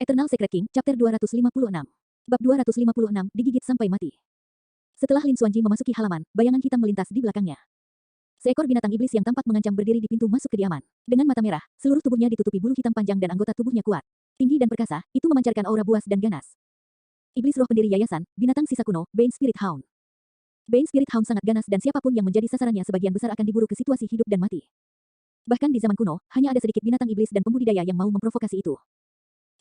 Eternal Secret King, Chapter 256. Bab 256, digigit sampai mati. Setelah Lin Xuanji memasuki halaman, bayangan hitam melintas di belakangnya. Seekor binatang iblis yang tampak mengancam berdiri di pintu masuk kediaman. Dengan mata merah, seluruh tubuhnya ditutupi bulu hitam panjang dan anggota tubuhnya kuat. Tinggi dan perkasa, itu memancarkan aura buas dan ganas. Iblis roh pendiri yayasan, binatang sisa kuno, Bane Spirit Hound. Bane Spirit Hound sangat ganas dan siapapun yang menjadi sasarannya sebagian besar akan diburu ke situasi hidup dan mati. Bahkan di zaman kuno, hanya ada sedikit binatang iblis dan pembudidaya yang mau memprovokasi itu.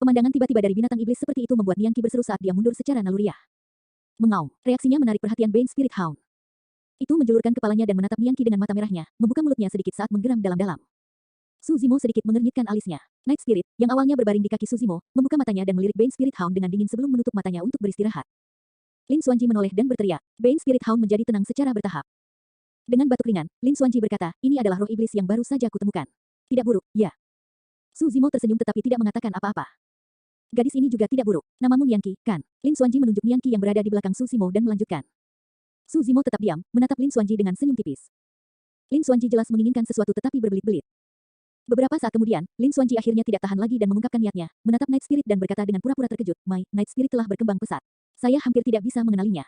Pemandangan tiba-tiba dari binatang iblis seperti itu membuat Nian Qi berseru saat dia mundur secara naluriah. Mengaum, reaksinya menarik perhatian Bane Spirit Hound. Itu menjulurkan kepalanya dan menatap Nian Qi dengan mata merahnya, membuka mulutnya sedikit saat menggeram dalam-dalam. Su Zimo sedikit mengernyitkan alisnya. Night Spirit, yang awalnya berbaring di kaki Su Zimo, membuka matanya dan melirik Bane Spirit Hound dengan dingin sebelum menutup matanya untuk beristirahat. Lin Xuanji menoleh dan berteriak. Bane Spirit Hound menjadi tenang secara bertahap. Dengan batuk ringan, Lin Xuanji berkata, ini adalah roh iblis yang baru saja kutemukan. Tidak buruk, ya. Su Zimo tersenyum tetapi tidak mengatakan apa-apa. Gadis ini juga tidak buruk. Namamu Nian Qi, kan? Lin Xuanji menunjuk Nian Qi yang berada di belakang Su Zimo dan melanjutkan. Su Zimo tetap diam, menatap Lin Xuanji dengan senyum tipis. Lin Xuanji jelas menginginkan sesuatu tetapi berbelit-belit. Beberapa saat kemudian, Lin Xuanji akhirnya tidak tahan lagi dan mengungkapkan niatnya, menatap Night Spirit dan berkata dengan pura-pura terkejut, My, Night Spirit telah berkembang pesat. Saya hampir tidak bisa mengenalinya.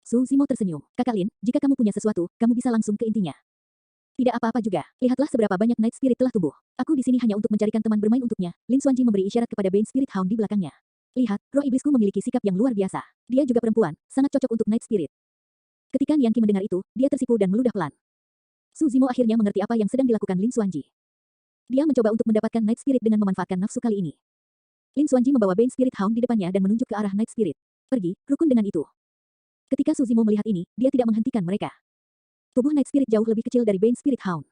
Su Zimo tersenyum. Kakak Lin, jika kamu punya sesuatu, kamu bisa langsung ke intinya. Tidak apa-apa juga. Lihatlah seberapa banyak Night Spirit telah tumbuh. Aku di sini hanya untuk mencarikan teman bermain untuknya. Lin Xuanji memberi isyarat kepada Bane Spirit Hound di belakangnya. Lihat, roh iblisku memiliki sikap yang luar biasa. Dia juga perempuan, sangat cocok untuk Night Spirit. Ketika Nian Qi mendengar itu, dia tersipu dan meludah pelan. Su Zimo akhirnya mengerti apa yang sedang dilakukan Lin Xuanji. Dia mencoba untuk mendapatkan Night Spirit dengan memanfaatkan nafsu kali ini. Lin Xuanji membawa Bane Spirit Hound di depannya dan menunjuk ke arah Night Spirit. Pergi, rukun dengan itu. Ketika Su Zimo melihat ini, dia tidak menghentikan mereka. Tubuh Night Spirit jauh lebih kecil dari Bane Spirit Hound.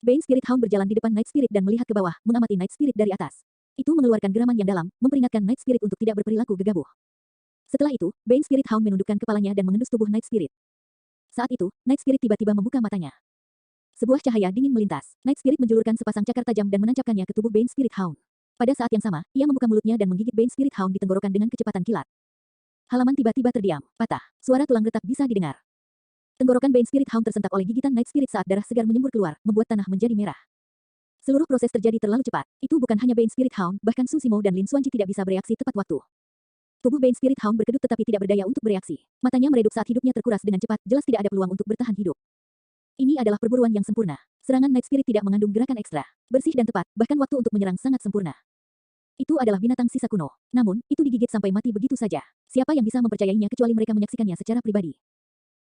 Bane Spirit Hound berjalan di depan Night Spirit dan melihat ke bawah, mengamati Night Spirit dari atas. Itu mengeluarkan geraman yang dalam, memperingatkan Night Spirit untuk tidak berperilaku gegabah. Setelah itu, Bane Spirit Hound menundukkan kepalanya dan mengendus tubuh Night Spirit. Saat itu, Night Spirit tiba-tiba membuka matanya. Sebuah cahaya dingin melintas. Night Spirit menjulurkan sepasang cakar tajam dan menancapkannya ke tubuh Bane Spirit Hound. Pada saat yang sama, ia membuka mulutnya dan menggigit Bane Spirit Hound di tenggorokan dengan kecepatan kilat. Halaman tiba-tiba terdiam, patah. Suara tulang retak bisa didengar. Tenggorokan Bane Spirit Hound tersentak oleh gigitan Night Spirit saat darah segar menyembur keluar, membuat tanah menjadi merah. Seluruh proses terjadi terlalu cepat. Itu bukan hanya Bane Spirit Hound, bahkan Su Zimo dan Lin Xuanji tidak bisa bereaksi tepat waktu. Tubuh Bane Spirit Hound berkedut tetapi tidak berdaya untuk bereaksi. Matanya meredup saat hidupnya terkuras dengan cepat, jelas tidak ada peluang untuk bertahan hidup. Ini adalah perburuan yang sempurna. Serangan Night Spirit tidak mengandung gerakan ekstra. Bersih dan tepat, bahkan waktu untuk menyerang sangat sempurna. Itu adalah binatang sisa kuno. Namun, itu digigit sampai mati begitu saja. Siapa yang bisa mempercayainya kecuali mereka menyaksikannya secara pribadi.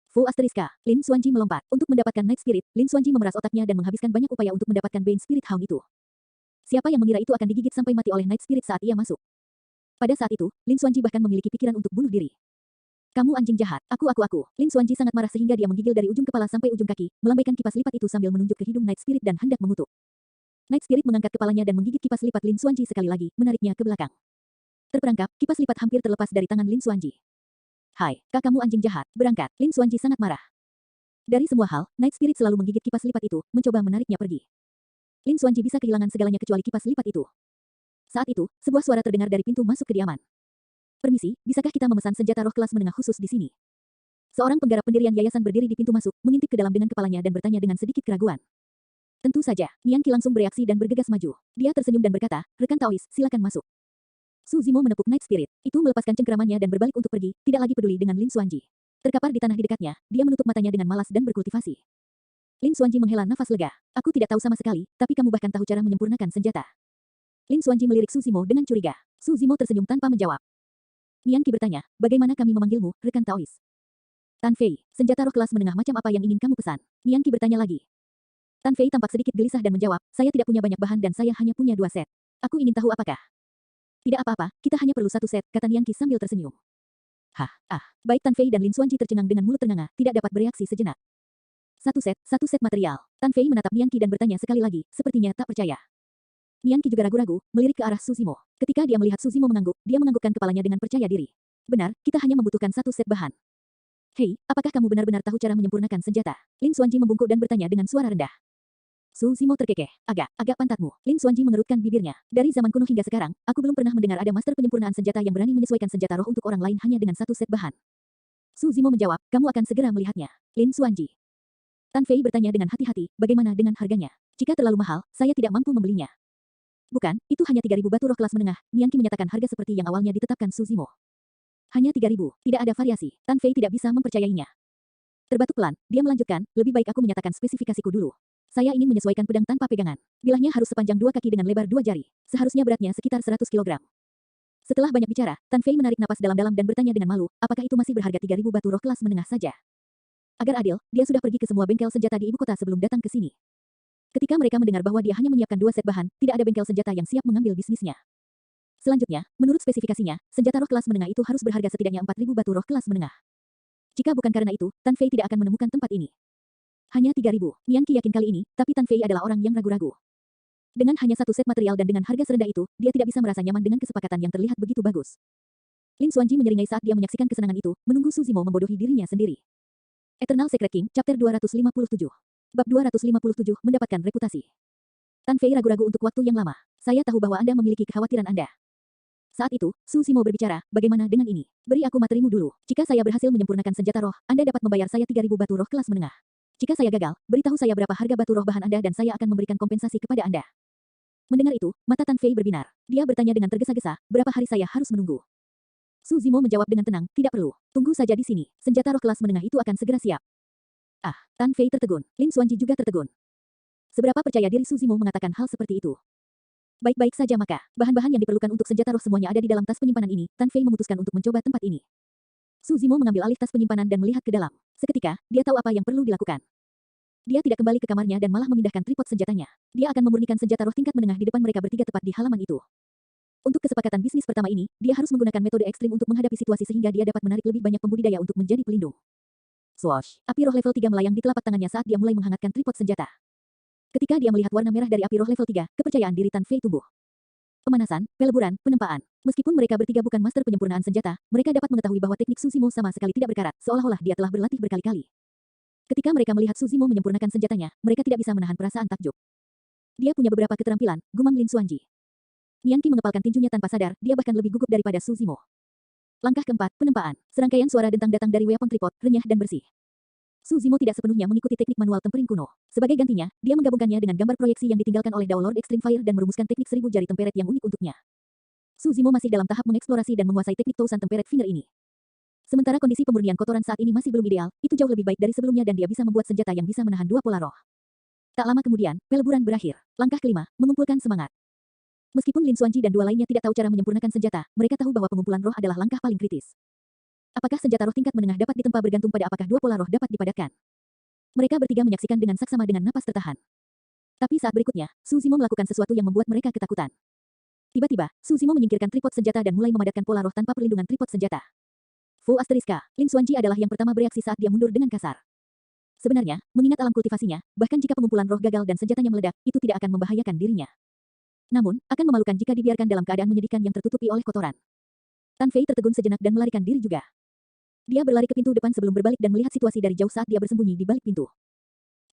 Fu Asteriska, Lin Xuanji melompat. Untuk mendapatkan Night Spirit, Lin Xuanji memeras otaknya dan menghabiskan banyak upaya untuk mendapatkan Bane Spirit Hound itu. Siapa yang mengira itu akan digigit sampai mati oleh Night Spirit saat ia masuk? Pada saat itu, Lin Xuanji bahkan memiliki pikiran untuk bunuh diri. Kamu anjing jahat, aku. Lin Xuanji sangat marah sehingga dia menggigil dari ujung kepala sampai ujung kaki, melambaikan kipas lipat itu sambil menunjuk ke hidung Night Spirit dan hendak mengutuk. Night Spirit mengangkat kepalanya dan menggigit kipas lipat Lin Xuanji sekali lagi, menariknya ke belakang. Terperangkap, kipas lipat hampir terlepas dari tangan Lin Xuanji. Hai, kak kamu anjing jahat, berangkat. Lin Xuanji sangat marah. Dari semua hal, Night Spirit selalu menggigit kipas lipat itu, mencoba menariknya pergi. Lin Xuanji bisa kehilangan segalanya kecuali kipas lipat itu. Saat itu, sebuah suara terdengar dari pintu masuk kediaman. Permisi, bisakah kita memesan senjata roh kelas menengah khusus di sini? Seorang penggarap pendirian yayasan berdiri di pintu masuk, mengintip ke dalam dengan kepalanya dan bertanya dengan sedikit keraguan. Tentu saja, Nian Qi langsung bereaksi dan bergegas maju. Dia tersenyum dan berkata, rekan Taois, silakan masuk. Su Zimo menepuk Night Spirit. Itu melepaskan cengkeramannya dan berbalik untuk pergi, tidak lagi peduli dengan Lin Xuanji. Terkapar di tanah di dekatnya, dia menutup matanya dengan malas dan berkultivasi. Lin Xuanji menghela nafas lega. Aku tidak tahu sama sekali, tapi kamu bahkan tahu cara menyempurnakan senjata. Lin Xuanji melirik Su Zimo dengan curiga. Su Zimo tersenyum tanpa menjawab. Nian Qi bertanya, bagaimana kami memanggilmu, rekan Taois? Tan Fei, senjata roh kelas menengah macam apa yang ingin kamu pesan? Nian Qi bertanya lagi. Tan Fei tampak sedikit gelisah dan menjawab, saya tidak punya banyak bahan dan saya hanya punya 2 set. Aku ingin tahu apakah. Tidak apa-apa, kita hanya perlu 1 set, kata Nian Qi sambil tersenyum. Baik Tan Fei dan Lin Xuanji tercengang dengan mulut ternganga, tidak dapat bereaksi sejenak. 1 set material. Tan Fei menatap Nian Qi dan bertanya sekali lagi, sepertinya tak percaya. Nian Qi juga ragu-ragu, melirik ke arah Su Zimo. Ketika dia melihat Su Zimo mengangguk, dia menganggukkan kepalanya dengan percaya diri. Benar, kita hanya membutuhkan 1 set bahan. Hei, apakah kamu benar-benar tahu cara menyempurnakan senjata? Lin Xuanji membungkuk dan bertanya dengan suara rendah. Su Zimo terkekeh. Agak pantatmu. Lin Xuanji mengerutkan bibirnya. Dari zaman kuno hingga sekarang, aku belum pernah mendengar ada master penyempurnaan senjata yang berani menyesuaikan senjata roh untuk orang lain hanya dengan 1 set bahan. Su Zimo menjawab, kamu akan segera melihatnya. Lin Xuanji. Tan Fei bertanya dengan hati-hati, bagaimana dengan harganya? Jika terlalu mahal, saya tidak mampu membelinya. Bukan, itu hanya 3.000 batu roh kelas menengah. Nian Qi menyatakan harga seperti yang awalnya ditetapkan Su Zimo. Hanya 3.000, tidak ada variasi. Tan Fei tidak bisa mempercayainya. Terbatuk pelan, dia melanjutkan, lebih baik aku menyatakan spesifikasiku dulu. Saya ingin menyesuaikan pedang tanpa pegangan. Bilahnya harus sepanjang 2 kaki dengan lebar 2 jari. Seharusnya beratnya sekitar 100 kg. Setelah banyak bicara, Tan Fei menarik napas dalam-dalam dan bertanya dengan malu, apakah itu masih berharga 3.000 batu roh kelas menengah saja? Agar adil, dia sudah pergi ke semua bengkel senjata di ibu kota sebelum datang ke sini. Ketika mereka mendengar bahwa dia hanya menyiapkan 2 set bahan, tidak ada bengkel senjata yang siap mengambil bisnisnya. Selanjutnya, menurut spesifikasinya, senjata roh kelas menengah itu harus berharga setidaknya 4.000 batu roh kelas menengah. Jika bukan karena itu, Tan Fei tidak akan menemukan tempat ini. Hanya 3.000, Nian Qi yakin kali ini, tapi Tan Fei adalah orang yang ragu-ragu. Dengan hanya 1 set material dan dengan harga serendah itu, dia tidak bisa merasa nyaman dengan kesepakatan yang terlihat begitu bagus. Lin Xuanji menyeringai saat dia menyaksikan kesenangan itu, menunggu Su Zimo membodohi dirinya sendiri. Eternal Secret King, Chapter 257. Bab 257, mendapatkan reputasi. Tan Fei ragu-ragu untuk waktu yang lama. Saya tahu bahwa Anda memiliki kekhawatiran Anda. Saat itu, Su Zimo berbicara, bagaimana dengan ini? Beri aku materimu dulu. Jika saya berhasil menyempurnakan senjata roh, Anda dapat membayar saya 3.000 batu roh kelas menengah. Jika saya gagal, beritahu saya berapa harga batu roh bahan Anda dan saya akan memberikan kompensasi kepada Anda. Mendengar itu, mata Tan Fei berbinar. Dia bertanya dengan tergesa-gesa, berapa hari saya harus menunggu? Su Zimo menjawab dengan tenang, tidak perlu. Tunggu saja di sini. Senjata roh kelas menengah itu akan segera siap. Ah, Tan Fei tertegun. Lin Xuanji juga tertegun. Seberapa percaya diri Su Zimo mengatakan hal seperti itu? Baik-baik saja maka, bahan-bahan yang diperlukan untuk senjata roh semuanya ada di dalam tas penyimpanan ini. Tan Fei memutuskan untuk mencoba tempat ini. Su Zimo mengambil alih tas penyimpanan dan melihat ke dalam. Seketika, dia tahu apa yang perlu dilakukan. Dia tidak kembali ke kamarnya dan malah memindahkan tripod senjatanya. Dia akan memurnikan senjata roh tingkat menengah di depan mereka bertiga tepat di halaman itu. Untuk kesepakatan bisnis pertama ini, dia harus menggunakan metode ekstrim untuk menghadapi situasi sehingga dia dapat menarik lebih banyak pembudidaya untuk menjadi pelindung. Swoosh! Api roh level 3 melayang di telapak tangannya saat dia mulai menghangatkan tripod senjata. Ketika dia melihat warna merah dari api roh level 3, kepercayaan diri Tan Fei tumbuh. Pemanasan, peleburan, penempaan. Meskipun mereka bertiga bukan master penyempurnaan senjata, mereka dapat mengetahui bahwa teknik Su Zimo sama sekali tidak berkarat, seolah-olah dia telah berlatih berkali-kali. Ketika mereka melihat Su Zimo menyempurnakan senjatanya, mereka tidak bisa menahan perasaan takjub. Dia punya beberapa keterampilan, gumam Lin Xuanji. Nian Qi mengepalkan tinjunya tanpa sadar, dia bahkan lebih gugup daripada Su Zimo. Langkah keempat, penempaan. Serangkaian suara dentang datang dari weapon tripod, renyah dan bersih. Su Zimo tidak sepenuhnya mengikuti teknik manual tempering kuno. Sebagai gantinya, dia menggabungkannya dengan gambar proyeksi yang ditinggalkan oleh Dao Lord Extreme Fire dan merumuskan teknik 1000 jari temperet yang unik untuknya. Su Zimo masih dalam tahap mengeksplorasi dan menguasai teknik Tousan Temperet Finger ini. Sementara kondisi pemurnian kotoran saat ini masih belum ideal, itu jauh lebih baik dari sebelumnya dan dia bisa membuat senjata yang bisa menahan 2 pola roh. Tak lama kemudian, peleburan berakhir. Langkah kelima, mengumpulkan semangat. Meskipun Lin Xuanji dan 2 lainnya tidak tahu cara menyempurnakan senjata, mereka tahu bahwa pengumpulan roh adalah langkah paling kritis. Apakah senjata roh tingkat menengah dapat ditempa bergantung pada apakah 2 pola roh dapat dipadatkan. Mereka bertiga menyaksikan dengan saksama dengan napas tertahan. Tapi saat berikutnya, Su Zimo melakukan sesuatu yang membuat mereka ketakutan. Tiba-tiba, Su Zimo menyingkirkan tripod senjata dan mulai memadatkan pola roh tanpa perlindungan tripod senjata. Fu Asteriska, Lin Xuanji adalah yang pertama bereaksi saat dia mundur dengan kasar. Sebenarnya, mengingat alam kultivasinya, bahkan jika pengumpulan roh gagal dan senjatanya meledak, itu tidak akan membahayakan dirinya. Namun, akan memalukan jika dibiarkan dalam keadaan menyedihkan yang tertutupi oleh kotoran. Tan Fei tertegun sejenak dan melarikan diri juga. Dia berlari ke pintu depan sebelum berbalik dan melihat situasi dari jauh saat dia bersembunyi di balik pintu.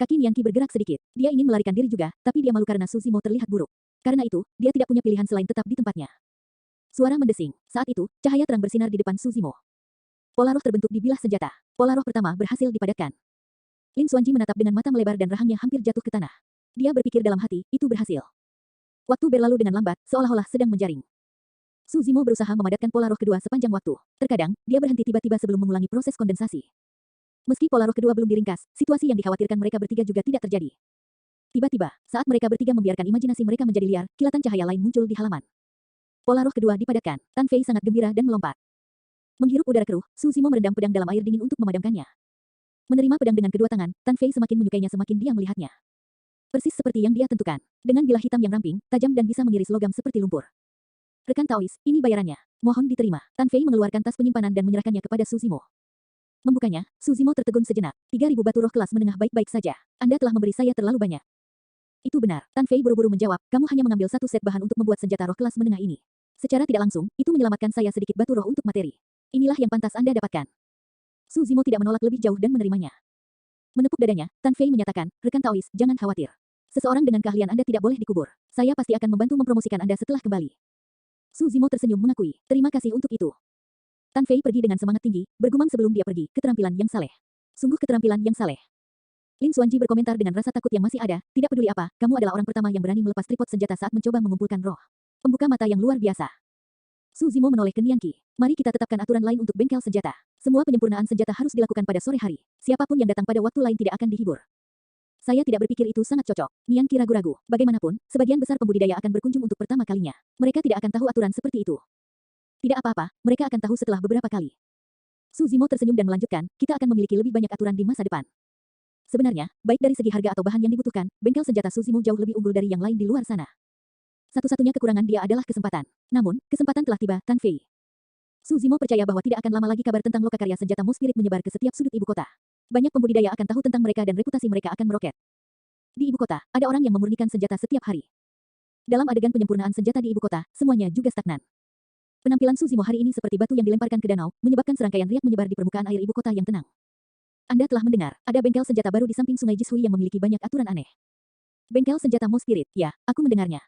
Kaki Nian Qi bergerak sedikit. Dia ingin melarikan diri juga, tapi dia malu karena Su Zimo terlihat buruk. Karena itu, dia tidak punya pilihan selain tetap di tempatnya. Suara mendesing. Saat itu, cahaya terang bersinar di depan Su Zimo. Pola roh terbentuk di bilah senjata. Pola roh pertama berhasil dipadatkan. Lin Xuanji menatap dengan mata melebar dan rahangnya hampir jatuh ke tanah. Dia berpikir dalam hati, itu berhasil. Waktu berlalu dengan lambat, seolah-olah sedang menjaring. Su Zimo berusaha memadatkan pola roh kedua sepanjang waktu. Terkadang, dia berhenti tiba-tiba sebelum mengulangi proses kondensasi. Meski pola roh kedua belum diringkas, situasi yang dikhawatirkan mereka bertiga juga tidak terjadi. Tiba-tiba, saat mereka bertiga membiarkan imajinasi mereka menjadi liar, kilatan cahaya lain muncul di halaman. Pola roh kedua dipadatkan. Tan Fei sangat gembira dan melompat. Menghirup udara keruh, Su Zimo merendam pedang dalam air dingin untuk memadamkannya. Menerima pedang dengan kedua tangan, Tan Fei semakin menyukainya semakin dia melihatnya. Persis seperti yang dia tentukan. Dengan bilah hitam yang ramping, tajam dan bisa mengiris logam seperti lumpur. Rekan Taois, ini bayarannya. Mohon diterima. Tan Fei mengeluarkan tas penyimpanan dan menyerahkannya kepada Su Zimo. Membukanya, Su Zimo tertegun sejenak. 3.000 batu roh kelas menengah baik-baik saja. Anda telah memberi saya terlalu banyak. Itu benar. Tan Fei buru-buru menjawab, kamu hanya mengambil 1 set bahan untuk membuat senjata roh kelas menengah ini. Secara tidak langsung, itu menyelamatkan saya sedikit batu roh untuk materi. Inilah yang pantas Anda dapatkan. Su Zimo tidak menolak lebih jauh dan menerimanya. Menepuk dadanya, Tan Fei menyatakan, rekan Taois, jangan khawatir. Seseorang dengan keahlian Anda tidak boleh dikubur. Saya pasti akan membantu mempromosikan Anda setelah kembali. Su Zimo tersenyum mengakui, terima kasih untuk itu. Tan Fei pergi dengan semangat tinggi, bergumam sebelum dia pergi, keterampilan yang saleh. Sungguh keterampilan yang saleh. Lin Xuanji berkomentar dengan rasa takut yang masih ada, tidak peduli apa, kamu adalah orang pertama yang berani melepas tripod senjata saat mencoba mengumpulkan roh. Pembuka mata yang luar biasa. Su Zimo menoleh ke Nian Qi. Mari kita tetapkan aturan lain untuk bengkel senjata. Semua penyempurnaan senjata harus dilakukan pada sore hari. Siapapun yang datang pada waktu lain tidak akan dihibur. Saya tidak berpikir itu sangat cocok. Nian Qi ragu-ragu. Bagaimanapun, sebagian besar pembudidaya akan berkunjung untuk pertama kalinya. Mereka tidak akan tahu aturan seperti itu. Tidak apa-apa, mereka akan tahu setelah beberapa kali. Su Zimo tersenyum dan melanjutkan, kita akan memiliki lebih banyak aturan di masa depan. Sebenarnya, baik dari segi harga atau bahan yang dibutuhkan, bengkel senjata Su Zimo jauh lebih unggul dari yang lain di luar sana. Satu-satunya kekurangan dia adalah kesempatan. Namun, kesempatan telah tiba, Tan Fei. Su Zimo percaya bahwa tidak akan lama lagi kabar tentang lokakarya senjata Mo Spirit menyebar ke setiap sudut ibu kota. Banyak pembudidaya akan tahu tentang mereka dan reputasi mereka akan meroket. Di ibu kota, ada orang yang memurnikan senjata setiap hari. Dalam adegan penyempurnaan senjata di ibu kota, semuanya juga stagnan. Penampilan Su Zimo hari ini seperti batu yang dilemparkan ke danau, menyebabkan serangkaian riak menyebar di permukaan air ibu kota yang tenang. Anda telah mendengar, ada bengkel senjata baru di samping sungai Jishui yang memiliki banyak aturan aneh. Bengkel senjata Mo Spirit, ya, aku mendengarnya.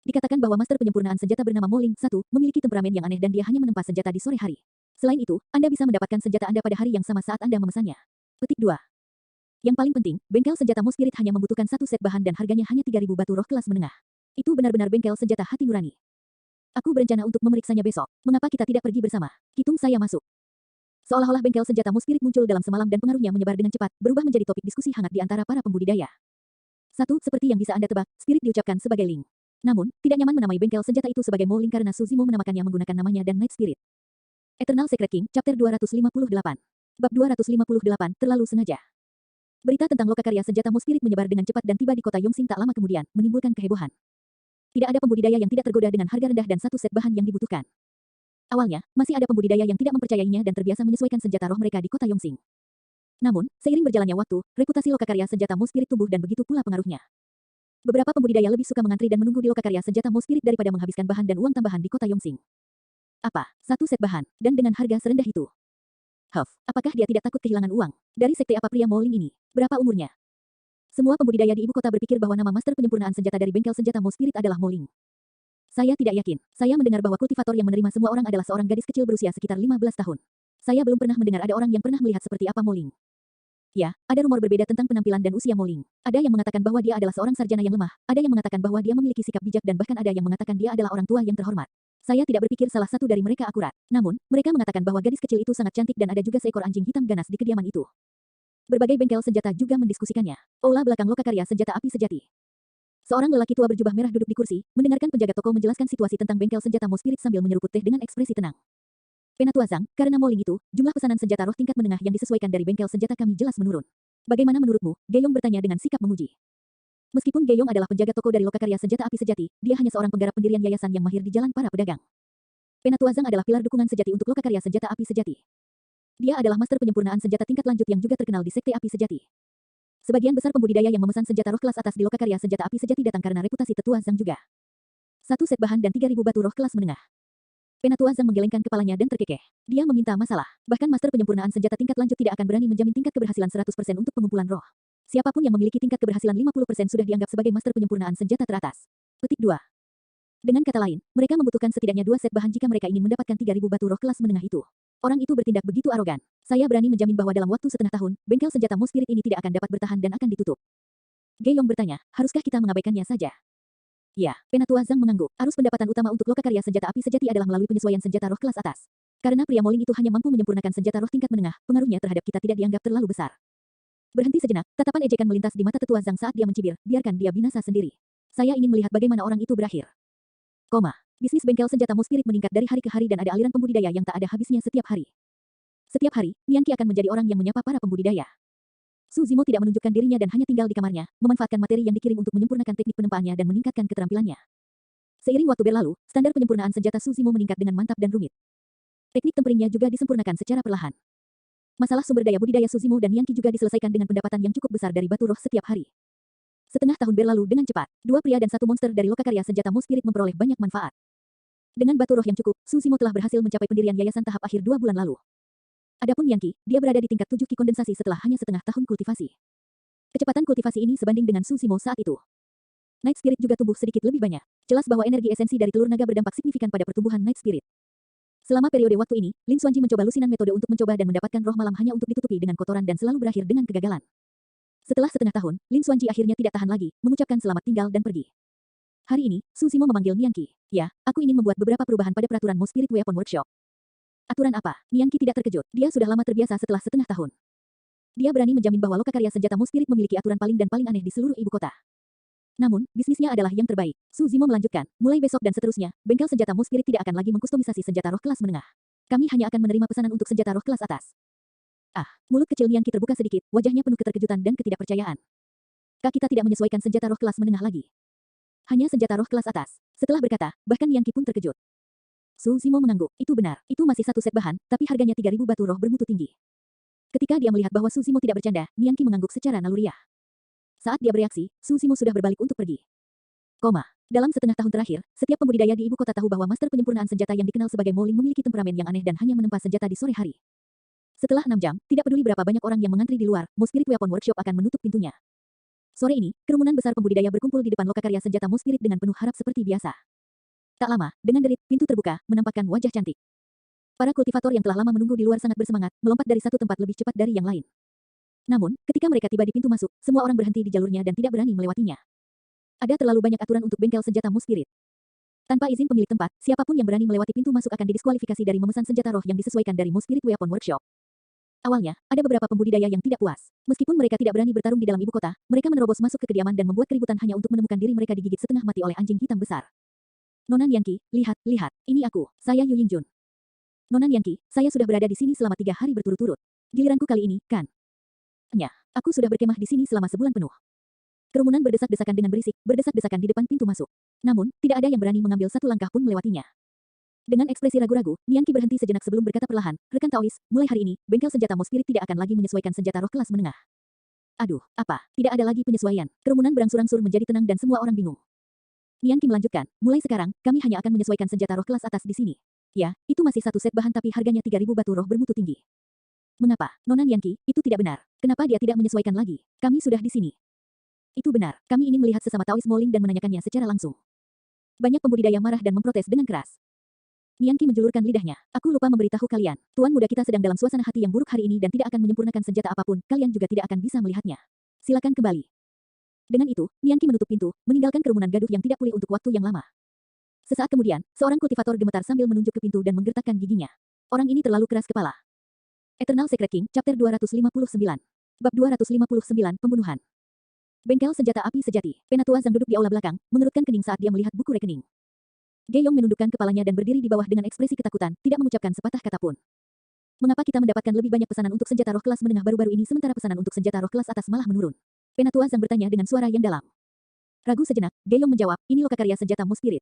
Dikatakan bahwa master penyempurnaan senjata bernama Mo Ling I memiliki temperamen yang aneh dan dia hanya menempa senjata di sore hari. Selain itu, Anda bisa mendapatkan senjata Anda pada hari yang sama saat Anda memesannya. Petik 2. Yang paling penting, bengkel senjata Mo Spirit hanya membutuhkan satu set bahan dan harganya hanya 3.000 batu roh kelas menengah. Itu benar-benar bengkel senjata hati nurani. Aku berencana untuk memeriksanya besok. Mengapa kita tidak pergi bersama? Hitung saya masuk. Seolah-olah bengkel senjata Mo Spirit muncul dalam semalam dan pengaruhnya menyebar dengan cepat, berubah menjadi topik diskusi hangat di antara para pembudidaya. Satu, seperti yang bisa Anda tebak, Spirit diucapkan sebagai Ling. Namun, tidak nyaman menamai bengkel senjata itu sebagai Mo Ling karena Su Zimo menamakannya menggunakan namanya dan Night Spirit. Eternal Secret King, Chapter 258. Bab 258, terlalu sengaja. Berita tentang lokakarya senjata Mo Spirit menyebar dengan cepat dan tiba di kota Yongxing tak lama kemudian, menimbulkan kehebohan. Tidak ada pembudidaya yang tidak tergoda dengan harga rendah dan satu set bahan yang dibutuhkan. Awalnya, masih ada pembudidaya yang tidak mempercayainya dan terbiasa menyesuaikan senjata roh mereka di kota Yongxing. Namun, seiring berjalannya waktu, reputasi lokakarya senjata Mo Spirit tumbuh dan begitu pula pengaruhnya. Beberapa pembudidaya lebih suka mengantri dan menunggu di lokakarya senjata Mo Spirit daripada menghabiskan bahan dan uang tambahan di kota Yongxing. Apa? Satu set bahan, dan dengan harga serendah itu? Apakah dia tidak takut kehilangan uang? Dari sekte apa pria Mo Ling ini? Berapa umurnya? Semua pembudidaya di ibu kota berpikir bahwa nama master penyempurnaan senjata dari bengkel senjata Mo Spirit adalah Mo Ling. Saya tidak yakin. Saya mendengar bahwa kultivator yang menerima semua orang adalah seorang gadis kecil berusia sekitar 15 tahun. Saya belum pernah mendengar ada orang yang pernah melihat seperti apa Mo Ling. Ya, ada rumor berbeda tentang penampilan dan usia Mo Ling. Ada yang mengatakan bahwa dia adalah seorang sarjana yang lemah, ada yang mengatakan bahwa dia memiliki sikap bijak dan bahkan ada yang mengatakan dia adalah orang tua yang terhormat. Saya tidak berpikir salah satu dari mereka akurat. Namun, mereka mengatakan bahwa gadis kecil itu sangat cantik dan ada juga seekor anjing hitam ganas di kediaman itu. Berbagai bengkel senjata juga mendiskusikannya. Aula belakang lokakarya senjata api sejati. Seorang lelaki tua berjubah merah duduk di kursi, mendengarkan penjaga toko menjelaskan situasi tentang bengkel senjata Mo Spirit sambil menyeruput teh dengan ekspresi tenang. Penatua Zhang, karena Mo Ling itu, jumlah pesanan senjata roh tingkat menengah yang disesuaikan dari bengkel senjata kami jelas menurun. Bagaimana menurutmu? Geyong bertanya dengan sikap menguji. Meskipun Geyong adalah penjaga toko dari lokakarya senjata api sejati, dia hanya seorang penggarap pendirian yayasan yang mahir di jalan para pedagang. Penatua Zhang adalah pilar dukungan sejati untuk lokakarya senjata api sejati. Dia adalah master penyempurnaan senjata tingkat lanjut yang juga terkenal di sekte api sejati. Sebagian besar pembudidaya yang memesan senjata roh kelas atas di lokakarya senjata api sejati datang karena reputasi tetua Zhang juga. Satu set bahan dan 3.000 batu roh kelas menengah. Penatua Zhang menggelengkan kepalanya dan terkekeh. Dia meminta masalah. Bahkan master penyempurnaan senjata tingkat lanjut tidak akan berani menjamin tingkat keberhasilan 100% untuk pengumpulan roh. Siapapun yang memiliki tingkat keberhasilan 50% sudah dianggap sebagai master penyempurnaan senjata teratas. Petik 2. Dengan kata lain, mereka membutuhkan setidaknya 2 set bahan jika mereka ingin mendapatkan 3.000 batu roh kelas menengah itu. Orang itu bertindak begitu arogan. Saya berani menjamin bahwa dalam waktu setengah tahun, bengkel senjata Mo Spirit ini tidak akan dapat bertahan dan akan ditutup. Geyong bertanya, haruskah kita mengabaikannya saja? Ya, Penatua Zhang mengangguk. Arus pendapatan utama untuk lokakarya senjata api sejati adalah melalui penyesuaian senjata roh kelas atas. Karena pria Mo Ling itu hanya mampu menyempurnakan senjata roh tingkat menengah, pengaruhnya terhadap kita tidak dianggap terlalu besar. Berhenti sejenak, tatapan ejekan melintas di mata tetua Zhang saat dia mencibir, biarkan dia binasa sendiri. Saya ingin melihat bagaimana orang itu berakhir. Bisnis bengkel senjata Mo Spirit meningkat dari hari ke hari dan ada aliran pembudidaya yang tak ada habisnya setiap hari. Setiap hari, Nian Qi akan menjadi orang yang menyapa para pembudidaya. Su Zimo tidak menunjukkan dirinya dan hanya tinggal di kamarnya, memanfaatkan materi yang dikirim untuk menyempurnakan teknik penempaannya dan meningkatkan keterampilannya. Seiring waktu berlalu, standar penyempurnaan senjata Su Zimo meningkat dengan mantap dan rumit. Teknik temperingnya juga disempurnakan secara perlahan. Masalah sumber daya budidaya Su Zimo dan Nian Qi juga diselesaikan dengan pendapatan yang cukup besar dari batu roh setiap hari. Setengah tahun berlalu dengan cepat, 2 pria dan 1 monster dari lokakarya senjata Mo Spirit memperoleh banyak manfaat. Dengan batu roh yang cukup, Su Zimo telah berhasil mencapai pendirian yayasan tahap akhir 2 bulan lalu. Adapun Nian Qi, dia berada di tingkat 7 Qi kondensasi setelah hanya setengah tahun kultivasi. Kecepatan kultivasi ini sebanding dengan Su Zimo saat itu. Night Spirit juga tumbuh sedikit lebih banyak. Jelas bahwa energi esensi dari telur naga berdampak signifikan pada pertumbuhan Night Spirit. Selama periode waktu ini, Lin Xuanji mencoba lusinan metode untuk mencoba dan mendapatkan roh malam hanya untuk ditutupi dengan kotoran dan selalu berakhir dengan kegagalan. Setelah setengah tahun, Lin Xuanji akhirnya tidak tahan lagi, mengucapkan selamat tinggal dan pergi. Hari ini, Su Zimo memanggil Nian Qi. Ya, aku ingin membuat beberapa perubahan pada peraturan Mo Spirit Weapon Workshop. Aturan apa? Nian Qi tidak terkejut. Dia sudah lama terbiasa setelah setengah tahun. Dia berani menjamin bahwa lokakarya senjata Mo Spirit memiliki aturan paling dan paling aneh di seluruh ibu kota. Namun, bisnisnya adalah yang terbaik. Su Zimo melanjutkan, mulai besok dan seterusnya, bengkel senjata Mo Spirit tidak akan lagi mengkustomisasi senjata roh kelas menengah. Kami hanya akan menerima pesanan untuk senjata roh kelas atas. Ah, mulut kecil Nian Qi terbuka sedikit, wajahnya penuh keterkejutan dan ketidakpercayaan. Kita tidak menyesuaikan senjata roh kelas menengah lagi. Hanya senjata roh kelas atas. Setelah berkata, bahkan Nian Qi pun terkejut. Su Zimo mengangguk. Itu benar. Itu masih satu set bahan, tapi harganya 3.000 batu roh bermutu tinggi. Ketika dia melihat bahwa Su Zimo tidak bercanda, Nian Qi mengangguk secara naluriah. Saat dia bereaksi, Su Zimo sudah berbalik untuk pergi. Dalam setengah tahun terakhir, setiap pembudidaya di ibu kota tahu bahwa master penyempurnaan senjata yang dikenal sebagai Mo Ling memiliki temperamen yang aneh dan hanya menempa senjata di sore hari. Setelah 6 jam, tidak peduli berapa banyak orang yang mengantri di luar, Mo Spirit Weapon Workshop akan menutup pintunya. Sore ini, kerumunan besar pembudidaya berkumpul di depan lokakarya senjata Mo Spirit dengan penuh harap seperti biasa. Tak lama, dengan derit, pintu terbuka, menampakkan wajah cantik. Para kultivator yang telah lama menunggu di luar sangat bersemangat, melompat dari satu tempat lebih cepat dari yang lain. Namun, ketika mereka tiba di pintu masuk, semua orang berhenti di jalurnya dan tidak berani melewatinya. Ada terlalu banyak aturan untuk bengkel senjata Mo Spirit. Tanpa izin pemilik tempat, siapapun yang berani melewati pintu masuk akan didiskualifikasi dari memesan senjata roh yang disesuaikan dari Mo Spirit Weapon Workshop. Awalnya, ada beberapa pembudidaya yang tidak puas. Meskipun mereka tidak berani bertarung di dalam ibu kota, mereka menerobos masuk ke kediaman dan membuat keributan hanya untuk menemukan diri mereka digigit setengah mati oleh anjing hitam besar. Nona Nian Qi, lihat, ini aku, saya Yu Yingjun. Nona Nian Qi, saya sudah berada di sini selama 3 hari berturut-turut. Giliranku kali ini, kan? Aku sudah berkemah di sini selama sebulan penuh. Kerumunan berdesak-desakan dengan berisik, berdesak-desakan di depan pintu masuk. Namun, tidak ada yang berani mengambil satu langkah pun melewatinya. Dengan ekspresi ragu-ragu, Nian Qi berhenti sejenak sebelum berkata perlahan, rekan Taois, mulai hari ini, bengkel senjata Mo Spirit tidak akan lagi menyesuaikan senjata roh kelas menengah. Aduh, apa? Tidak ada lagi penyesuaian. Kerumunan berangsur-angsur menjadi tenang dan semua orang bingung. Nian Qi melanjutkan, mulai sekarang, kami hanya akan menyesuaikan senjata roh kelas atas di sini. Ya, itu masih satu set bahan tapi harganya 3.000 batu roh bermutu tinggi. Mengapa, Nona Nian Qi, itu tidak benar. Kenapa dia tidak menyesuaikan lagi? Kami sudah di sini. Itu benar, kami ingin melihat sesama Taois Mo Ling dan menanyakannya secara langsung. Banyak pembudidaya marah dan memprotes dengan keras. Nian Qi menjulurkan lidahnya. Aku lupa memberitahu kalian, tuan muda kita sedang dalam suasana hati yang buruk hari ini dan tidak akan menyempurnakan senjata apapun, kalian juga tidak akan bisa melihatnya. Silakan kembali. Dengan itu, Nian Qi menutup pintu, meninggalkan kerumunan gaduh yang tidak pulih untuk waktu yang lama. Sesaat kemudian, seorang kultivator gemetar sambil menunjuk ke pintu dan menggertakkan giginya. Orang ini terlalu keras kepala. Eternal Secret King, Chapter 259. Bab 259, Pembunuhan. Bengkel senjata api sejati. Penatua Zhang duduk di aula belakang, mengerutkan kening saat dia melihat buku rekening. Ge Yong menundukkan kepalanya dan berdiri di bawah dengan ekspresi ketakutan, tidak mengucapkan sepatah kata pun. Mengapa kita mendapatkan lebih banyak pesanan untuk senjata roh kelas menengah baru-baru ini sementara pesanan untuk senjata roh kelas atas malah menurun? Penatua Zhang bertanya dengan suara yang dalam. Ragu sejenak, Ge Yong menjawab, ini lokakarya senjata Mo Spirit.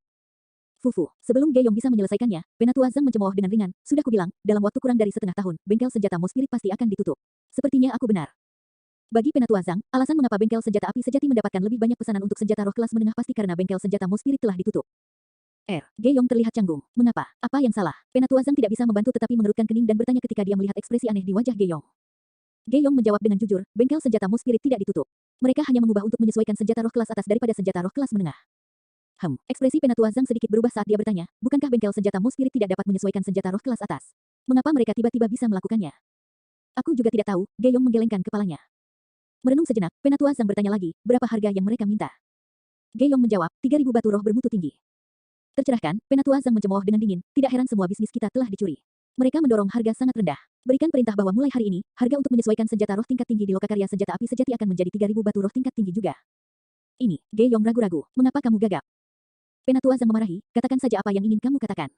Fufu, sebelum Ge Yong bisa menyelesaikannya, Penatua Zhang mencemooh dengan ringan, sudah kubilang, dalam waktu kurang dari setengah tahun, bengkel senjata Mo Spirit pasti akan ditutup. Sepertinya aku benar. Bagi Penatua Zhang, alasan mengapa bengkel senjata api sejati mendapatkan lebih banyak pesanan untuk senjata roh kelas menengah pasti karena bengkel senjata Mo Spirit telah ditutup. Ge Yong terlihat canggung. Mengapa? Apa yang salah? Penatua Zhang tidak bisa membantu tetapi mengerutkan kening dan bertanya ketika dia melihat ekspresi aneh di wajah Ge Yong. Ge Yong menjawab dengan jujur, bengkel senjata Mo Spirit tidak ditutup. Mereka hanya mengubah untuk menyesuaikan senjata roh kelas atas daripada senjata roh kelas menengah. Ekspresi Penatua Zhang sedikit berubah saat dia bertanya, bukankah bengkel senjata Mo Spirit tidak dapat menyesuaikan senjata roh kelas atas? Mengapa mereka tiba-tiba bisa melakukannya? Aku juga tidak tahu, Ge Yong menggelengkan kepalanya. Merenung sejenak, Penatua Zhang bertanya lagi, berapa harga yang mereka minta? Ge Yong menjawab, 3.000 batu roh bermutu tinggi. Tercerahkan, Penatua Zhang mencemooh dengan dingin, tidak heran semua bisnis kita telah dicuri. Mereka mendorong harga sangat rendah. Berikan perintah bahwa mulai hari ini, harga untuk menyesuaikan senjata roh tingkat tinggi di lokakarya senjata api sejati akan menjadi 3.000 batu roh tingkat tinggi juga. Ini, Ge Yong ragu-ragu, mengapa kamu gagap? Penatua Zhang memarahi, katakan saja apa yang ingin kamu katakan.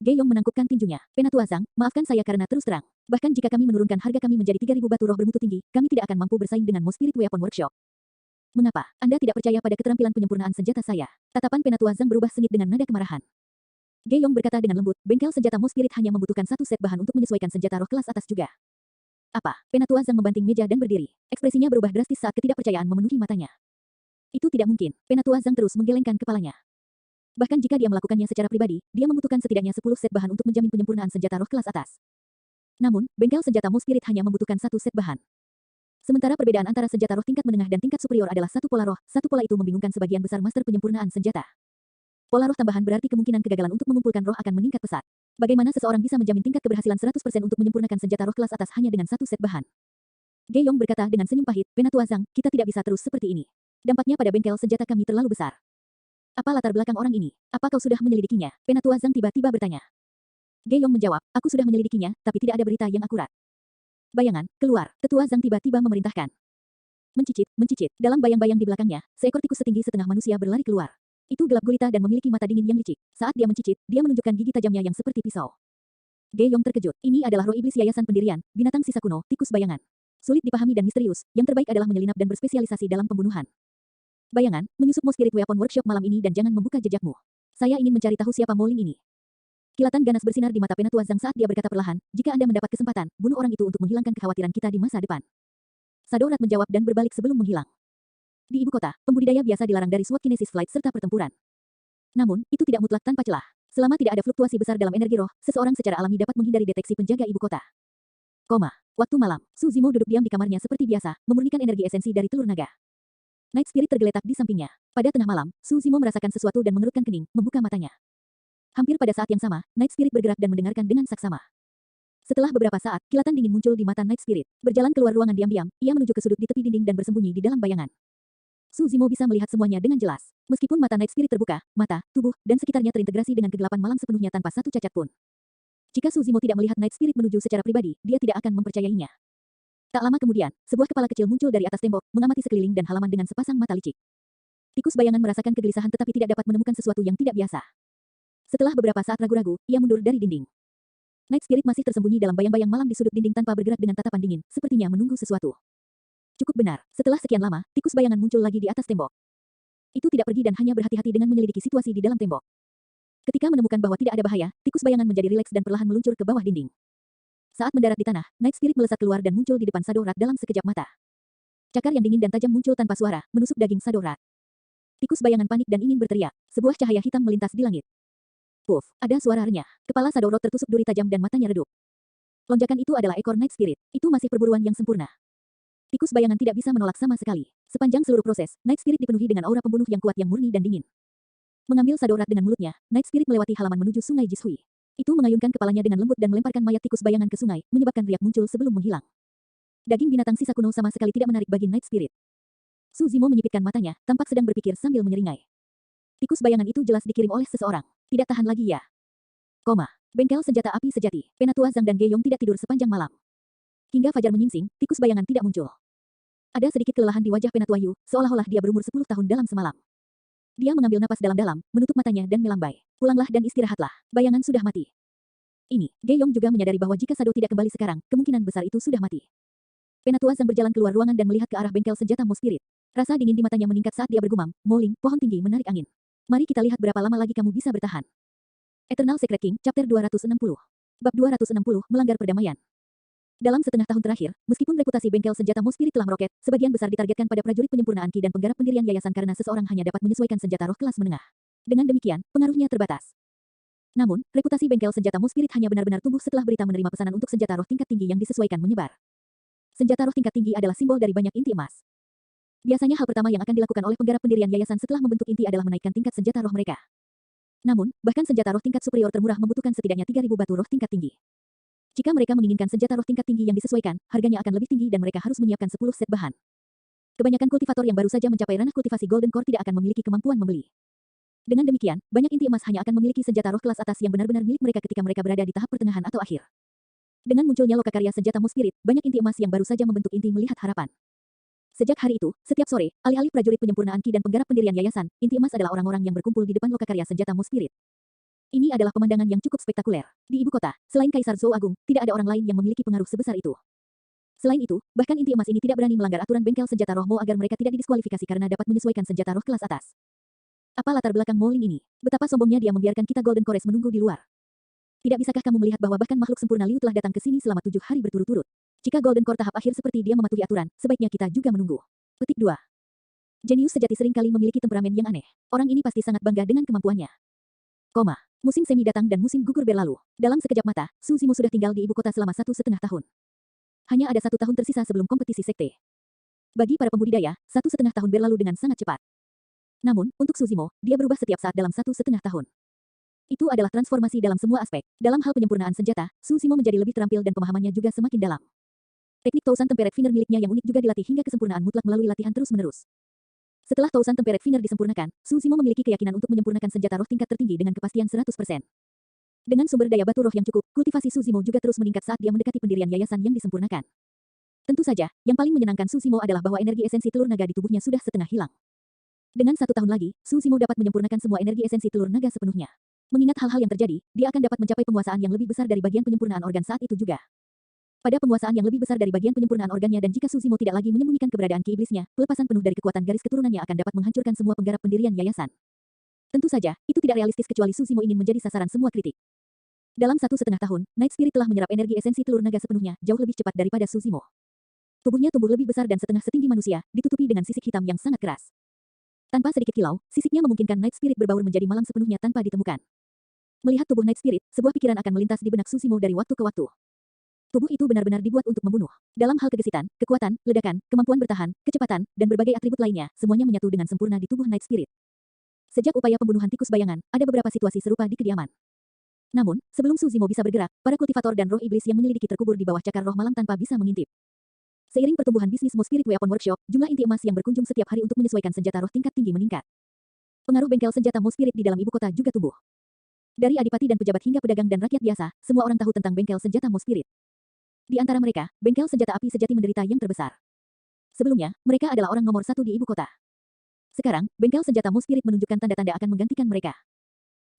Ge Yong menangkupkan tinjunya. Penatua Zhang, maafkan saya karena terus terang. Bahkan jika kami menurunkan harga kami menjadi 3.000 batu roh bermutu tinggi, kami tidak akan mampu bersaing dengan Mo Spirit Weapon Workshop. Mengapa? Anda tidak percaya pada keterampilan penyempurnaan senjata saya? Tatapan Penatua Zhang berubah sengit dengan nada kemarahan. Ge Yong berkata dengan lembut, bengkel senjata Mo Spirit hanya membutuhkan satu set bahan untuk menyesuaikan senjata roh kelas atas juga. Apa? Penatua Zhang membanting meja dan berdiri. Ekspresinya berubah drastis saat ketidakpercayaan memenuhi matanya. Itu tidak mungkin. Penatua Zhang terus menggelengkan kepalanya. Bahkan jika dia melakukannya secara pribadi, dia membutuhkan setidaknya 10 set bahan untuk menjamin penyempurnaan senjata roh kelas atas. Namun, bengkel senjata Mo Spirit hanya membutuhkan satu set bahan. Sementara perbedaan antara senjata roh tingkat menengah dan tingkat superior adalah satu pola roh, satu pola itu membingungkan sebagian besar master penyempurnaan senjata. Pola roh tambahan berarti kemungkinan kegagalan untuk mengumpulkan roh akan meningkat pesat. Bagaimana seseorang bisa menjamin tingkat keberhasilan 100% untuk menyempurnakan senjata roh kelas atas hanya dengan satu set bahan? Ge Yong berkata dengan senyum pahit, Penatua Zhang, kita tidak bisa terus seperti ini. Dampaknya pada bengkel senjata kami terlalu besar. Apa latar belakang orang ini? Apa kau sudah menyelidikinya? Penatua Zhang tiba-tiba bertanya. Ge Yong menjawab, aku sudah menyelidikinya, tapi tidak ada berita yang akurat. Bayangan, keluar. Tetua Zhang tiba-tiba memerintahkan. Mencicit, mencicit. Dalam bayang-bayang di belakangnya, seekor tikus setinggi setengah manusia berlari keluar. Itu gelap gulita dan memiliki mata dingin yang licik. Saat dia mencicit, dia menunjukkan gigi tajamnya yang seperti pisau. Ge Yong terkejut. Ini adalah roh iblis yayasan pendirian, binatang sisa kuno, tikus bayangan. Sulit dipahami dan misterius, yang terbaik adalah menyelinap dan berspesialisasi dalam pembunuhan. Bayangan, menyusup Mo Spirit Weapon Workshop malam ini dan jangan membuka jejakmu. Saya ingin mencari tahu siapa Moling ini. Kilatan ganas bersinar di mata Penatua Zhang saat dia berkata perlahan, jika Anda mendapat kesempatan, bunuh orang itu untuk menghilangkan kekhawatiran kita di masa depan. Sadorat menjawab dan berbalik sebelum menghilang. Di ibu kota, pembudidaya biasa dilarang dari SWAT Kinesis Flight serta pertempuran. Namun, itu tidak mutlak tanpa celah. Selama tidak ada fluktuasi besar dalam energi roh, seseorang secara alami dapat menghindari deteksi penjaga ibu kota. Waktu malam, Su Zimo duduk diam di kamarnya seperti biasa, memurnikan energi esensi dari telur naga. Night Spirit tergeletak di sampingnya. Pada tengah malam, Su Zimo merasakan sesuatu dan mengerutkan kening, membuka matanya. Hampir pada saat yang sama, Night Spirit bergerak dan mendengarkan dengan saksama. Setelah beberapa saat, kilatan dingin muncul di mata Night Spirit. Berjalan keluar ruangan diam-diam, ia menuju ke sudut di tepi dinding dan bersembunyi di dalam bayangan. Su Zimo bisa melihat semuanya dengan jelas. Meskipun mata Night Spirit terbuka, mata, tubuh, dan sekitarnya terintegrasi dengan kegelapan malam sepenuhnya tanpa satu cacat pun. Jika Su Zimo tidak melihat Night Spirit menuju secara pribadi, dia tidak akan mempercayainya. Tak lama kemudian, sebuah kepala kecil muncul dari atas tembok, mengamati sekeliling dan halaman dengan sepasang mata licik. Tikus bayangan merasakan kegelisahan tetapi tidak dapat menemukan sesuatu yang tidak biasa. Setelah beberapa saat ragu-ragu, ia mundur dari dinding. Night Spirit masih tersembunyi dalam bayang-bayang malam di sudut dinding tanpa bergerak dengan tatapan dingin, sepertinya menunggu sesuatu. Cukup benar, setelah sekian lama, tikus bayangan muncul lagi di atas tembok. Itu tidak pergi dan hanya berhati-hati dengan menyelidiki situasi di dalam tembok. Ketika menemukan bahwa tidak ada bahaya, tikus bayangan menjadi rileks dan perlahan meluncur ke bawah dinding. Saat mendarat di tanah, Night Spirit melesat keluar dan muncul di depan Sadorat dalam sekejap mata. Cakar yang dingin dan tajam muncul tanpa suara, menusuk daging Sadorat. Tikus bayangan panik dan ingin berteriak. Sebuah cahaya hitam melintas di langit. Puff, ada suara renyah. Kepala Sadorat tertusuk duri tajam dan matanya redup. Lonjakan itu adalah ekor Night Spirit. Itu masih perburuan yang sempurna. Tikus bayangan tidak bisa menolak sama sekali. Sepanjang seluruh proses, Night Spirit dipenuhi dengan aura pembunuh yang kuat yang murni dan dingin. Mengambil Sadorat dengan mulutnya, Night Spirit melewati halaman menuju sungai Jishui. Itu mengayunkan kepalanya dengan lembut dan melemparkan mayat tikus bayangan ke sungai, menyebabkan riak muncul sebelum menghilang. Daging binatang sisa kuno sama sekali tidak menarik bagi Night Spirit. Su Zimo menyipitkan matanya, tampak sedang berpikir sambil menyeringai. Tikus bayangan itu jelas dikirim oleh seseorang. Tidak tahan lagi ya. Bengkel senjata api sejati. Penatua Zhang dan Ge Yong tidak tidur sepanjang malam. Hingga fajar menyingsing, tikus bayangan tidak muncul. Ada sedikit kelelahan di wajah Penatua Yu, seolah-olah dia berumur 10 tahun dalam semalam. Dia mengambil napas dalam-dalam, menutup matanya dan melambai. Pulanglah dan istirahatlah. Bayangan sudah mati. Ini, Ge Yong juga menyadari bahwa jika Sado tidak kembali sekarang, kemungkinan besar itu sudah mati. Penatua Zhang berjalan keluar ruangan dan melihat ke arah bengkel senjata Mo Spirit. Rasa dingin di matanya meningkat saat dia bergumam, Moling, pohon tinggi menarik angin. Mari kita lihat berapa lama lagi kamu bisa bertahan. Eternal Secret King, Chapter 260. Bab 260, Melanggar Perdamaian. Dalam setengah tahun terakhir, meskipun reputasi bengkel senjata Mo Spirit telah meroket, sebagian besar ditargetkan pada prajurit penyempurnaan Ki dan penggarap pendirian yayasan karena seseorang hanya dapat menyesuaikan senjata roh kelas menengah. Dengan demikian, pengaruhnya terbatas. Namun, reputasi bengkel senjata Mo Spirit hanya benar-benar tumbuh setelah berita menerima pesanan untuk senjata roh tingkat tinggi yang disesuaikan menyebar. Senjata roh tingkat tinggi adalah simbol dari banyak inti emas. Biasanya hal pertama yang akan dilakukan oleh penggarap pendirian yayasan setelah membentuk inti adalah menaikkan tingkat senjata roh mereka. Namun, bahkan senjata roh tingkat superior termurah membutuhkan setidaknya 3.000 batu roh tingkat tinggi. Jika mereka menginginkan senjata roh tingkat tinggi yang disesuaikan, harganya akan lebih tinggi dan mereka harus menyiapkan 10 set bahan. Kebanyakan kultivator yang baru saja mencapai ranah kultivasi Golden Core tidak akan memiliki kemampuan membeli. Dengan demikian, banyak inti emas hanya akan memiliki senjata roh kelas atas yang benar-benar milik mereka ketika mereka berada di tahap pertengahan atau akhir. Dengan munculnya lokakarya senjata Mo Spirit, banyak inti emas yang baru saja membentuk inti melihat harapan. Sejak hari itu, setiap sore, alih-alih prajurit penyempurnaan Ki dan penggarap pendirian yayasan, inti emas adalah orang-orang yang berkumpul di depan lokakarya senjata Mo Spirit. Ini adalah pemandangan yang cukup spektakuler. Di ibu kota, selain Kaisar Zhou Agung, tidak ada orang lain yang memiliki pengaruh sebesar itu. Selain itu, bahkan inti emas ini tidak berani melanggar aturan bengkel senjata roh Mo agar mereka tidak didiskualifikasi karena dapat menyesuaikan senjata roh kelas atas. Apa latar belakang Moling ini? Betapa sombongnya dia membiarkan kita Golden Cores menunggu di luar. Tidak bisakah kamu melihat bahwa bahkan makhluk sempurna Liu telah datang ke sini selama 7 hari berturut-turut? Jika Golden Core tahap akhir seperti dia mematuhi aturan, sebaiknya kita juga menunggu. Petik 2. Jenius sejati seringkali memiliki temperamen yang aneh. Orang ini pasti sangat bangga dengan kemampuannya. Musim semi datang dan musim gugur berlalu. Dalam sekejap mata, Su Zimo sudah tinggal di ibu kota selama 1,5 tahun. Hanya ada 1 tahun tersisa sebelum kompetisi sekte. Bagi para pembudidaya, 1,5 tahun berlalu dengan sangat cepat. Namun, untuk Su Zimo, dia berubah setiap saat dalam 1,5 tahun. Itu adalah transformasi dalam semua aspek. Dalam hal penyempurnaan senjata, Su Zimo menjadi lebih terampil dan pemahamannya juga semakin dalam. Teknik Tousan Tempered Finger miliknya yang unik juga dilatih hingga kesempurnaan mutlak melalui latihan terus-menerus. Setelah Tousan Tempered Finger disempurnakan, Su Zimo memiliki keyakinan untuk menyempurnakan senjata roh tingkat tertinggi dengan kepastian 100%. Dengan sumber daya batu roh yang cukup, kultivasi Su Zimo juga terus meningkat saat dia mendekati pendirian yayasan yang disempurnakan. Tentu saja, yang paling menyenangkan Su Zimo adalah bahwa energi esensi telur naga di tubuhnya sudah setengah hilang. Dengan 1 tahun lagi, Su Zimo dapat menyempurnakan semua energi esensi telur naga sepenuhnya. Mengingat hal-hal yang terjadi, dia akan dapat mencapai penguasaan yang lebih besar dari bagian penyempurnaan organ saat itu juga. Pada penguasaan yang lebih besar dari bagian penyempurnaan organnya dan jika Su Zimo tidak lagi menyembunyikan keberadaan ki iblisnya, pelepasan penuh dari kekuatan garis keturunannya akan dapat menghancurkan semua penggarap pendirian yayasan. Tentu saja, itu tidak realistis kecuali Su Zimo ingin menjadi sasaran semua kritik. Dalam 1,5 tahun, Night Spirit telah menyerap energi esensi telur naga sepenuhnya, jauh lebih cepat daripada Su Zimo. Tubuhnya tumbuh lebih besar dan setengah setinggi manusia, ditutupi dengan sisik hitam yang sangat keras. Tanpa sedikit kilau, sisiknya memungkinkan Night Spirit berbaur menjadi malam sepenuhnya tanpa ditemukan. Melihat tubuh Night Spirit, sebuah pikiran akan melintas di benak Su Zimo dari waktu ke waktu. Tubuh itu benar-benar dibuat untuk membunuh. Dalam hal kegesitan, kekuatan, ledakan, kemampuan bertahan, kecepatan, dan berbagai atribut lainnya, semuanya menyatu dengan sempurna di tubuh Night Spirit. Sejak upaya pembunuhan tikus bayangan, ada beberapa situasi serupa di kediaman. Namun, sebelum Su Zimo bisa bergerak, para kultivator dan roh iblis yang menyelidiki terkubur di bawah cakar roh malam tanpa bisa mengintip. Seiring pertumbuhan bisnis Mo Spirit Weapon Workshop, jumlah inti emas yang berkunjung setiap hari untuk menyesuaikan senjata roh tingkat tinggi meningkat. Pengaruh bengkel senjata Mo Spirit di dalam ibu kota juga tumbuh. Dari adipati dan pejabat hingga pedagang dan rakyat biasa, semua orang tahu tentang bengkel senjata Mo Spirit. Di antara mereka, bengkel senjata api sejati menderita yang terbesar. Sebelumnya, mereka adalah orang nomor 1 di ibu kota. Sekarang, bengkel senjata Mo Spirit menunjukkan tanda-tanda akan menggantikan mereka.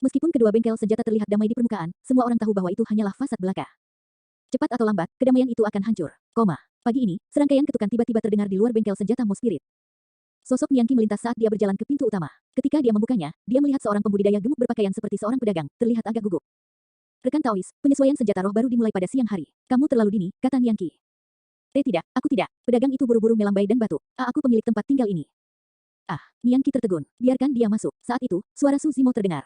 Meskipun kedua bengkel senjata terlihat damai di permukaan, semua orang tahu bahwa itu hanyalah fasad belaka. Cepat atau lambat, kedamaian itu akan hancur. Pagi ini, serangkaian ketukan tiba-tiba terdengar di luar bengkel senjata Mo Spirit. Sosok Nianqi melintas saat dia berjalan ke pintu utama. Ketika dia membukanya, dia melihat seorang pembudidaya gemuk berpakaian seperti seorang pedagang, terlihat agak gugup. Rekan Taois, penyesuaian senjata roh baru dimulai pada siang hari. Kamu terlalu dini, kata Nianqi. Tidak, aku tidak. Pedagang itu buru-buru melambai dan batuk. Aku pemilik tempat tinggal ini. Nianqi tertegun. Biarkan dia masuk. Saat itu, suara Su Zimo terdengar.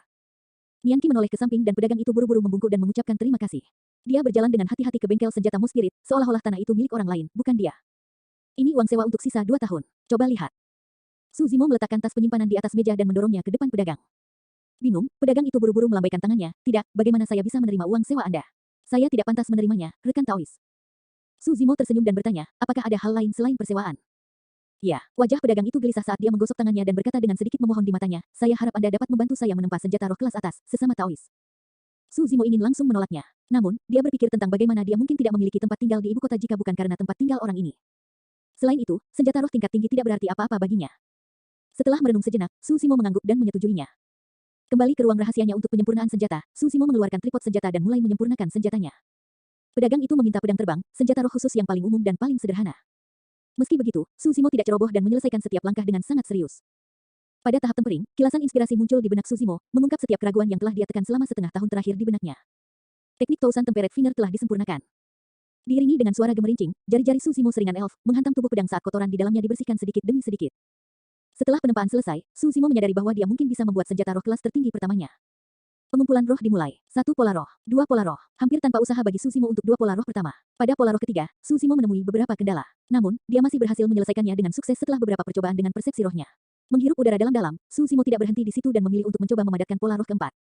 Nianqi menoleh ke samping dan pedagang itu buru-buru membungkuk dan mengucapkan terima kasih. Dia berjalan dengan hati-hati ke bengkel senjata Mo Spirit, seolah-olah tanah itu milik orang lain, bukan dia. Ini uang sewa untuk sisa 2 tahun. Coba lihat. Su Zimo meletakkan tas penyimpanan di atas meja dan mendorongnya ke depan pedagang. Bingung, pedagang itu buru-buru melambaikan tangannya. Tidak, bagaimana saya bisa menerima uang sewa Anda? Saya tidak pantas menerimanya, rekan Taois. Su Zimo tersenyum dan bertanya, apakah ada hal lain selain persewaan? Ya, wajah pedagang itu gelisah saat dia menggosok tangannya dan berkata dengan sedikit memohon di matanya, saya harap Anda dapat membantu saya menempa senjata roh kelas atas, sesama Taois. Su Zimo ingin langsung menolaknya. Namun, dia berpikir tentang bagaimana dia mungkin tidak memiliki tempat tinggal di ibu kota jika bukan karena tempat tinggal orang ini. Selain itu, senjata roh tingkat tinggi tidak berarti apa-apa baginya. Setelah merenung sejenak, Su Zimo mengangguk dan menyetujuinya. Kembali ke ruang rahasianya untuk penyempurnaan senjata, Su Zimo mengeluarkan tripod senjata dan mulai menyempurnakan senjatanya. Pedagang itu meminta pedang terbang, senjata roh khusus yang paling umum dan paling sederhana. Meski begitu, Su Zimo tidak ceroboh dan menyelesaikan setiap langkah dengan sangat serius. Pada tahap tempering, kilasan inspirasi muncul di benak Su Zimo, mengungkap setiap keraguan yang telah dia tekan selama setengah tahun terakhir di benaknya. Teknik Tousan Tempered Finger telah disempurnakan. Diiringi dengan suara gemerincing, jari-jari Su Zimo seringan elf menghantam tubuh pedang saat kotoran di dalamnya dibersihkan sedikit demi sedikit. Setelah penempaan selesai, Su Zimo menyadari bahwa dia mungkin bisa membuat senjata roh kelas tertinggi pertamanya. Pengumpulan roh dimulai. 1 pola roh, 2 pola roh. Hampir tanpa usaha bagi Su Zimo untuk 2 pola roh pertama. Pada pola roh ketiga, Su Zimo menemui beberapa kendala. Namun, dia masih berhasil menyelesaikannya dengan sukses setelah beberapa percobaan dengan persepsi rohnya. Menghirup udara dalam-dalam, Su Zimo tidak berhenti di situ dan memilih untuk mencoba memadatkan pola roh keempat.